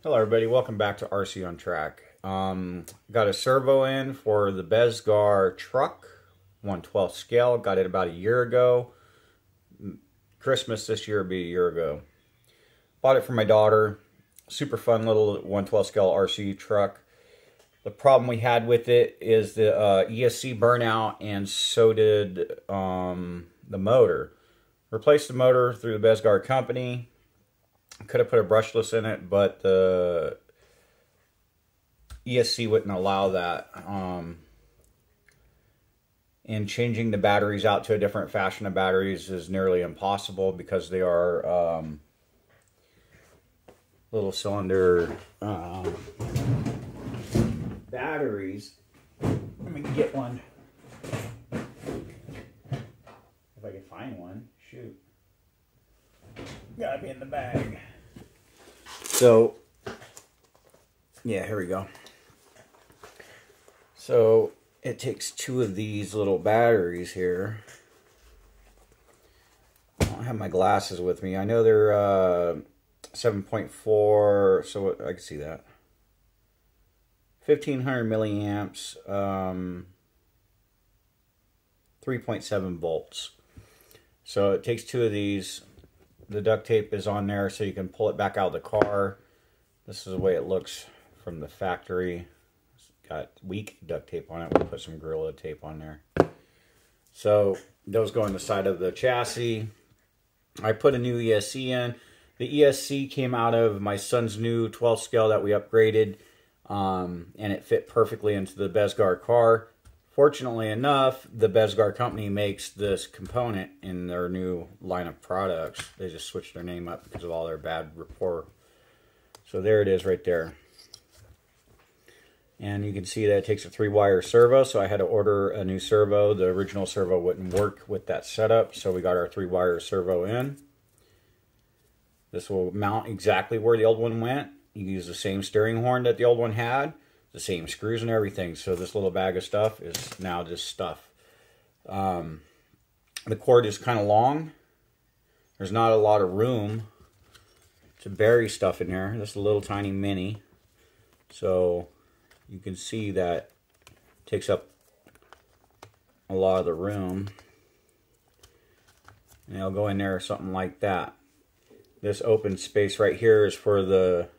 Hello everybody, welcome back to RC on Track. Got a servo in for the Bezgar truck, 1/12 scale. Got it about a year ago. Christmas this year will be a year ago. Bought it for my daughter. Super fun little 1/12 scale RC truck. The problem we had with it is the ESC burnout, and so did the motor. Replaced the motor through the Bezgar company. Could have put a brushless in it, but the ESC wouldn't allow that. And changing the batteries out to a different fashion of batteries is nearly impossible because they are little cylinder batteries. Let me get one. If I can find one. Shoot. Gotta be in the bag. So, yeah, here we go. So, it takes two of these little batteries here. I don't have my glasses with me. I know they're 7.4, so I can see that. 1500 milliamps, 3.7 volts. So it takes two of these. The duct tape is on there so you can pull it back out of the car. This is the way it looks from the factory. It's got weak duct tape on it. We'll put some Gorilla tape on there. So those go on the side of the chassis. I put a new ESC in. The ESC came out of my son's new 12 scale that we upgraded, and it fit perfectly into the Bezgar car. Fortunately enough, the Bezgar company makes this component in their new line of products. They just switched their name up because of all their bad rapport. So there it is right there. And you can see that it takes a 3-wire servo, so I had to order a new servo. The original servo wouldn't work with that setup, so we got our 3-wire servo in. This will mount exactly where the old one went. You use the same steering horn that the old one had. The same screws and everything. So this little bag of stuff is now just stuff. The cord is kind of long. There's not a lot of room to bury stuff in here. This is a little tiny mini. So you can see that it takes up a lot of the room. And it'll go in there or something like that. This open space right here is for the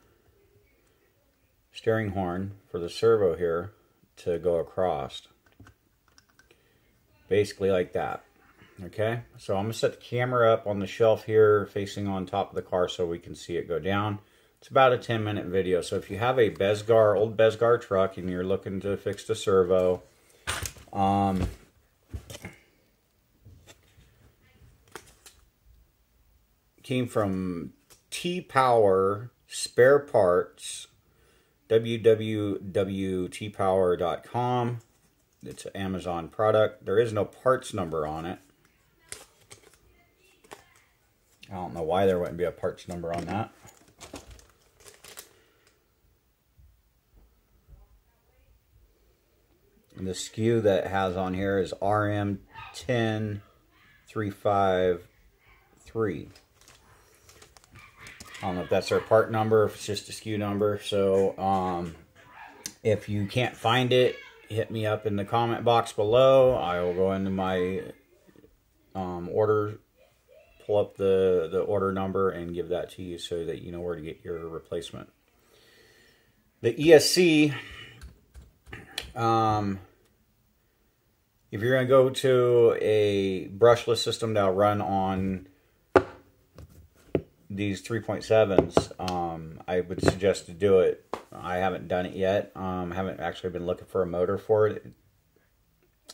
steering horn for the servo here to go across. Basically like that. Okay, so I'm going to set the camera up on the shelf here facing on top of the car so we can see it go down. It's about a 10-minute video, so if you have a Bezgar, old Bezgar truck and you're looking to fix the servo, came from T-Power Spare Parts, www.tpower.com. It's an Amazon product. There is no parts number on it. I don't know why there wouldn't be a parts number on that. And the SKU that it has on here is RM10353. I don't know if that's their part number, if it's just a SKU number. So if you can't find it, hit me up in the comment box below. I will go into my order, pull up the order number, and give that to you so that you know where to get your replacement. The ESC, if you're going to go to a brushless system that'll run on these 3.7s, I would suggest to do it. I haven't done it yet. I haven't actually been looking for a motor for it.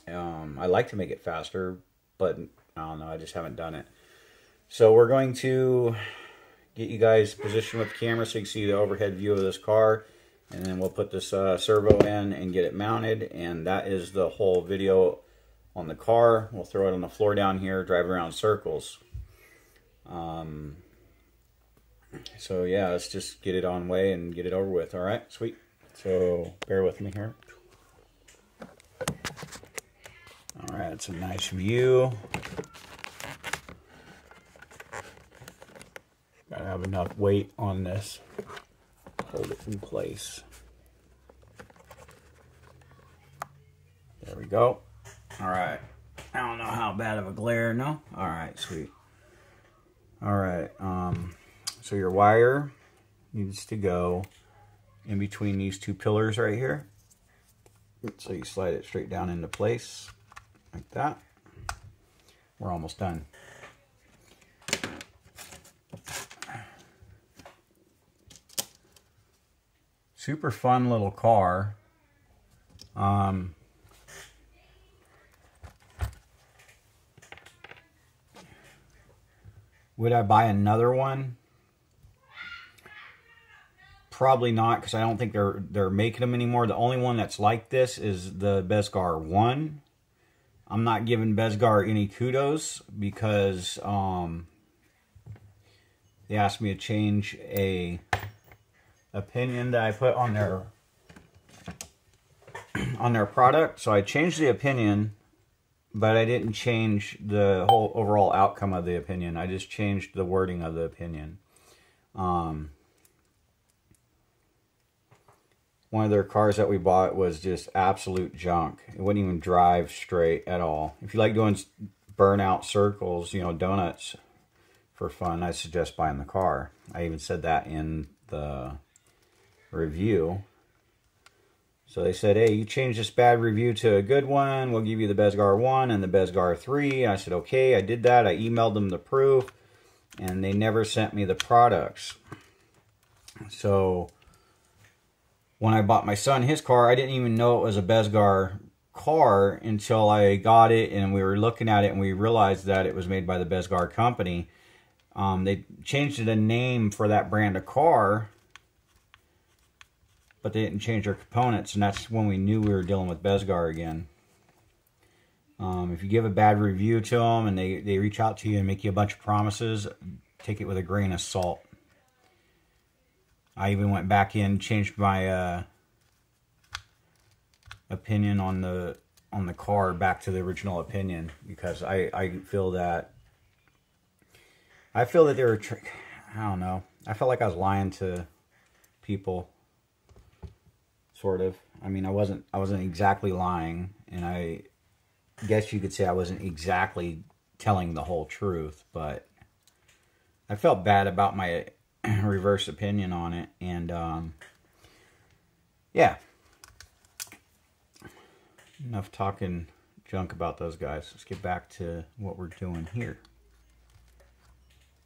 I like to make it faster, but I don't know, I just haven't done it. So we're going to get you guys positioned with the camera so you can see the overhead view of this car, and then we'll put this servo in and get it mounted, and that is the whole video on the car. We'll throw it on the floor down here, drive around in circles. So yeah, let's just get it on way and get it over with. All right, sweet. So bear with me here. All right, it's a nice view. Gotta have enough weight on this. hold it in place. There we go. All right. I don't know how bad of a glare, no? All right, sweet. All right, so your wire needs to go in between these two pillars right here. So you slide it straight down into place, like that. We're almost done. Super fun little car. Would I buy another one? Probably not, because I don't think they're making them anymore. The only one that's like this is the Bezgar 1. I'm not giving Bezgar any kudos because they asked me to change a opinion that I put on their product. So I changed the opinion, but I didn't change the whole overall outcome of the opinion. I just changed the wording of the opinion. One of their cars that we bought was just absolute junk. It wouldn't even drive straight at all. If you like doing burnout circles, you know, donuts for fun, I suggest buying the car. I even said that in the review. So they said, hey, you changed this bad review to a good one. We'll give you the Bezgar 1 and the Bezgar 3. I said, okay, I did that. I emailed them the proof, and they never sent me the products. So when I bought my son his car, I didn't even know it was a Bezgar car until I got it and we were looking at it and we realized that it was made by the Bezgar company. They changed the name for that brand of car, but they didn't change their components, and that's when we knew we were dealing with Bezgar again. If you give a bad review to them and they reach out to you and make you a bunch of promises, take it with a grain of salt. I even went back in, changed my opinion on the car back to the original opinion, because I feel that they were I don't know. I felt like I was lying to people, sort of. I mean, I wasn't exactly lying, and I guess you could say I wasn't exactly telling the whole truth, but I felt bad about my reverse opinion on it, and yeah. Enough talking junk about those guys. Let's get back to what we're doing here.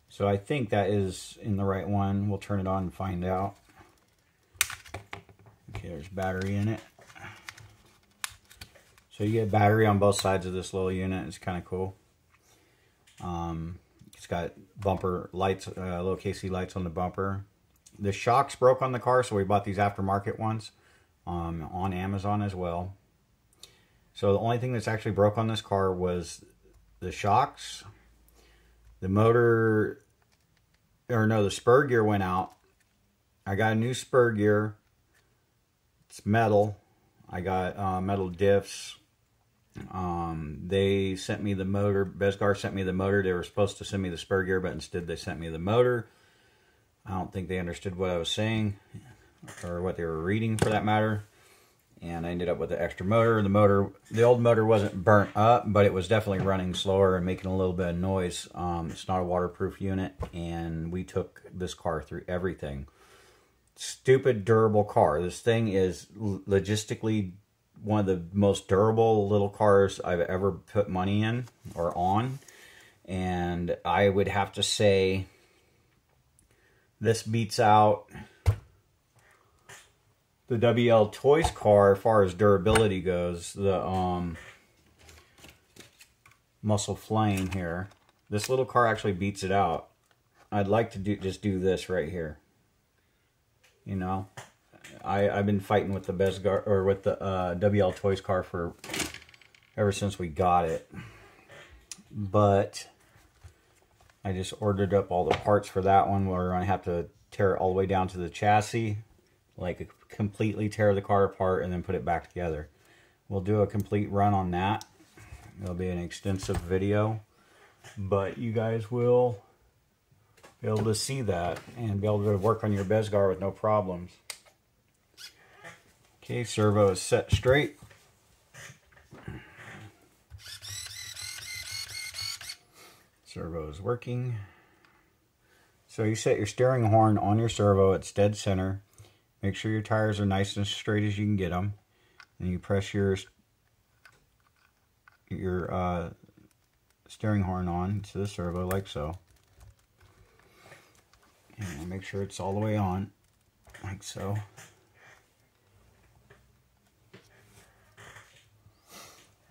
So I think that is in the right one. We'll turn it on and find out. Okay, there's battery in it. So you get battery on both sides of this little unit. It's kind of cool. It's got bumper lights, little KC lights on the bumper. The shocks broke on the car, so we bought these aftermarket ones on Amazon as well. So the only thing that's actually broke on this car was the shocks. The motor, or no, the spur gear went out. I got a new spur gear. It's metal. I got metal diffs. They sent me the motor. Bezgar sent me the motor. They were supposed to send me the spur gear, but instead they sent me the motor. I don't think they understood what I was saying, or what they were reading for that matter. And I ended up with the extra motor. The old motor wasn't burnt up, but it was definitely running slower and making a little bit of noise. It's not a waterproof unit, and we took this car through everything. Stupid durable car. This thing is logistically one of the most durable little cars I've ever put money in or on. And I would have to say this beats out the WL Toys car as far as durability goes. The Muscle Flame here. This little car actually beats it out. I'd like to just do this right here. You know, I've been fighting with the Bezgar, or with the WL Toys car ever since we got it. But I just ordered up all the parts for that one. We're going to have to tear it all the way down to the chassis, like completely tear the car apart and then put it back together. We'll do a complete run on that. It'll be an extensive video, but you guys will be able to see that and be able to work on your Bezgar with no problems. Okay, servo is set straight. Servo is working. So you set your steering horn on your servo, it's dead center. Make sure your tires are nice and straight as you can get them. And you press your steering horn on to the servo like so. And make sure it's all the way on, like so.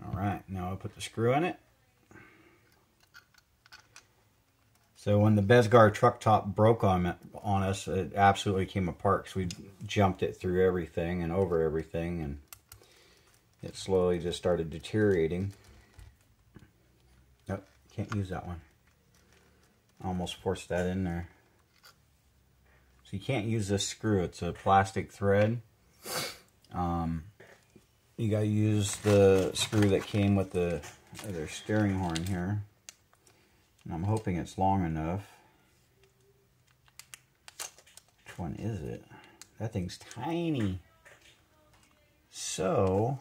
Alright, now I'll put the screw in it. So when the Bezgar truck top broke on us, it absolutely came apart because we jumped it through everything and over everything, and it slowly just started deteriorating. Nope, can't use that one. I almost forced that in there. So you can't use this screw, it's a plastic thread. You gotta use the screw that came with the other steering horn here. And I'm hoping it's long enough. Which one is it? That thing's tiny. So,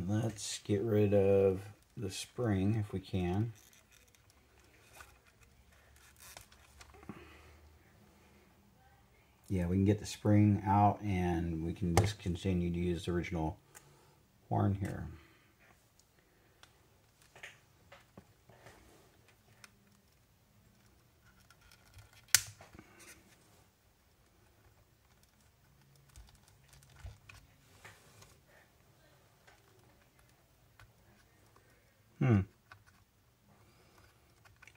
let's get rid of the spring if we can. Yeah, we can get the spring out and we can just continue to use the original horn here.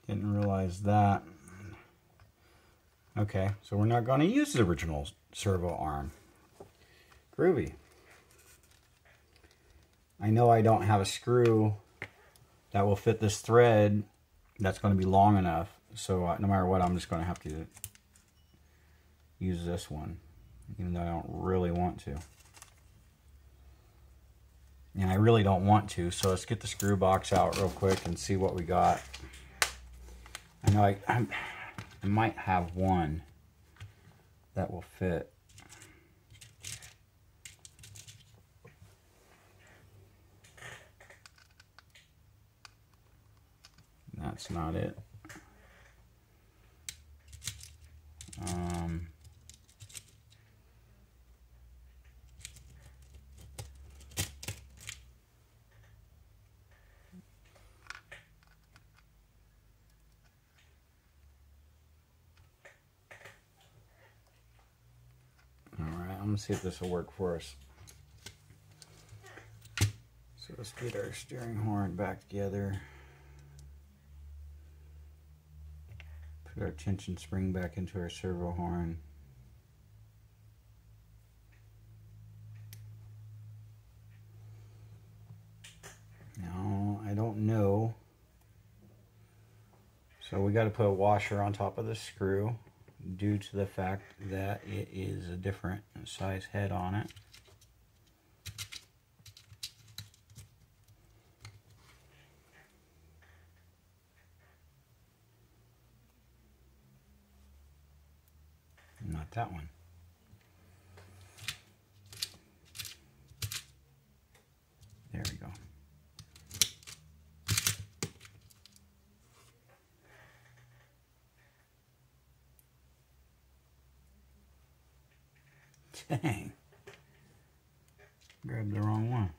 Didn't realize that. Okay, so we're not going to use the original servo arm. Groovy. I know I don't have a screw that will fit this thread that's going to be long enough. So no matter what, I'm just going to have to use this one, even though I don't really want to. And I really don't want to, so let's get the screw box out real quick and see what we got. I know I might have one that will fit. That's not it. I'm gonna see if this will work for us. So let's get our steering horn back together. Put our tension spring back into our servo horn. No, I don't know. So we got to put a washer on top of the screw, due to the fact that it is a different size head on it. Not that one. There we go. Dang. Grabbed the wrong one.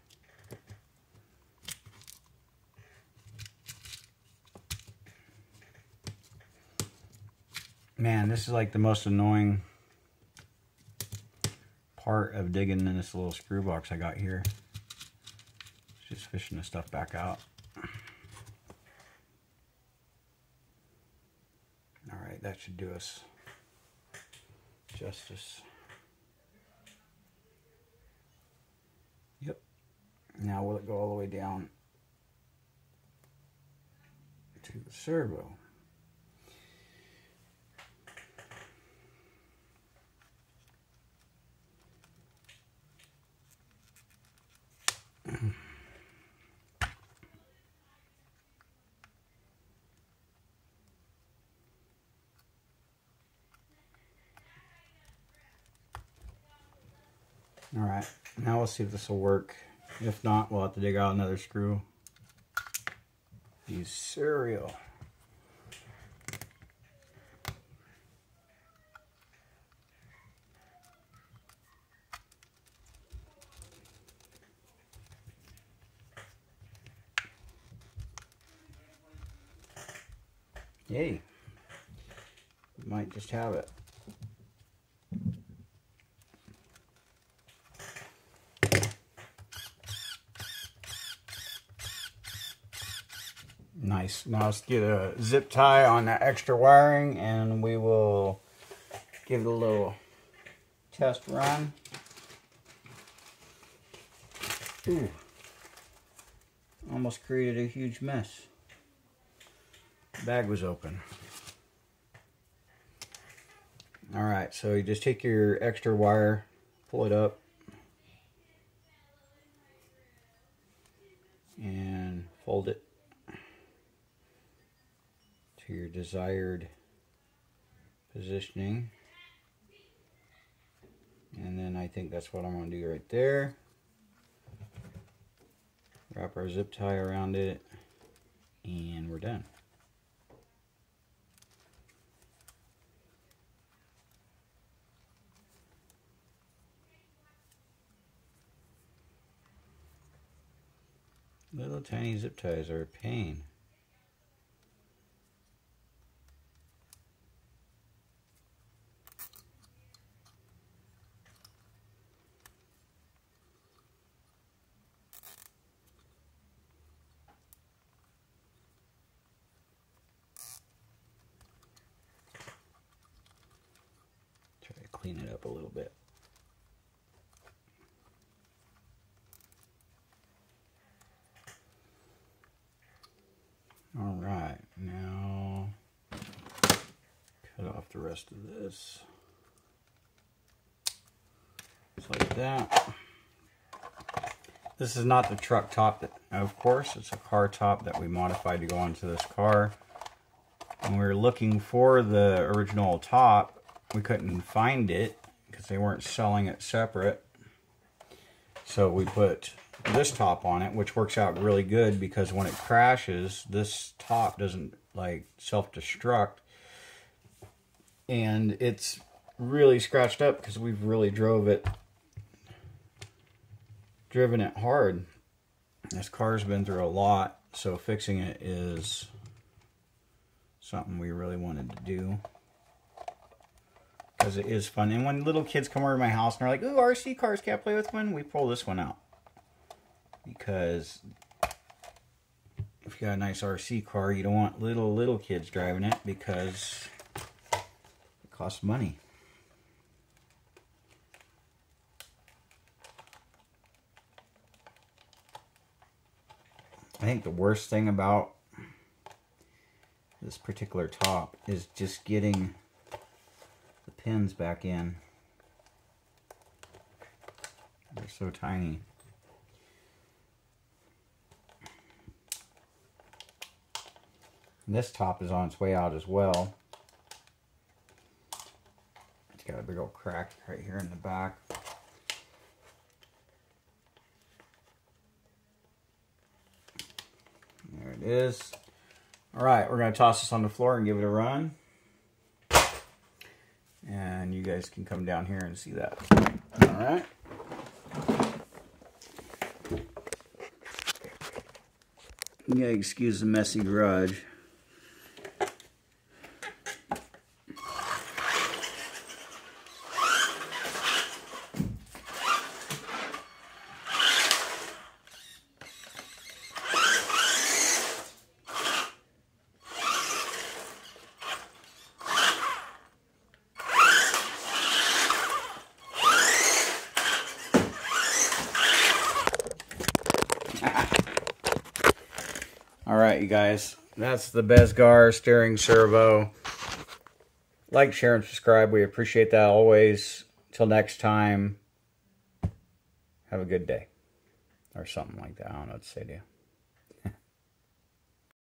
Man, this is like the most annoying part of digging in this little screw box I got here. It's just fishing the stuff back out. Alright, that should do us justice. Yep. Now will it go all the way down to the servo? All right, now we'll see if this will work. If not, we'll have to dig out another screw. Use cereal. Yay. We might just have it. Nice. Now let's get a zip tie on that extra wiring and we will give it a little test run. Ooh. Almost created a huge mess. The bag was open. Alright, so you just take your extra wire, pull it up, and fold it to your desired positioning. And then I think that's what I'm going to do right there. Wrap our zip tie around it, and we're done. Little tiny zip ties are a pain. Try to clean it up a little bit. All right, now cut off the rest of this. Just like that. This is not the truck top, that, of course, it's a car top that we modified to go onto this car. When we were looking for the original top, we couldn't find it because they weren't selling it separate. So we put this top on it, which works out really good because when it crashes, this top doesn't like self-destruct, and it's really scratched up because we've really driven it hard. This car's been through a lot, so fixing it is something we really wanted to do because it is fun. And when little kids come over to my house and they're like, "Ooh, RC cars, can't play with one," we pull this one out. Because if you got a nice RC car, you don't want little kids driving it because it costs money. I think the worst thing about this particular top is just getting the pins back in. They're so tiny. And this top is on its way out as well. It's got a big old crack right here in the back. There it is. Alright, we're going to toss this on the floor and give it a run. And you guys can come down here and see that. Alright. You gotta excuse the messy garage. Alright, you guys, that's the Bezgar steering servo. Like, share, and subscribe. We appreciate that always. Till next time, have a good day. Or something like that. I don't know what to say to you.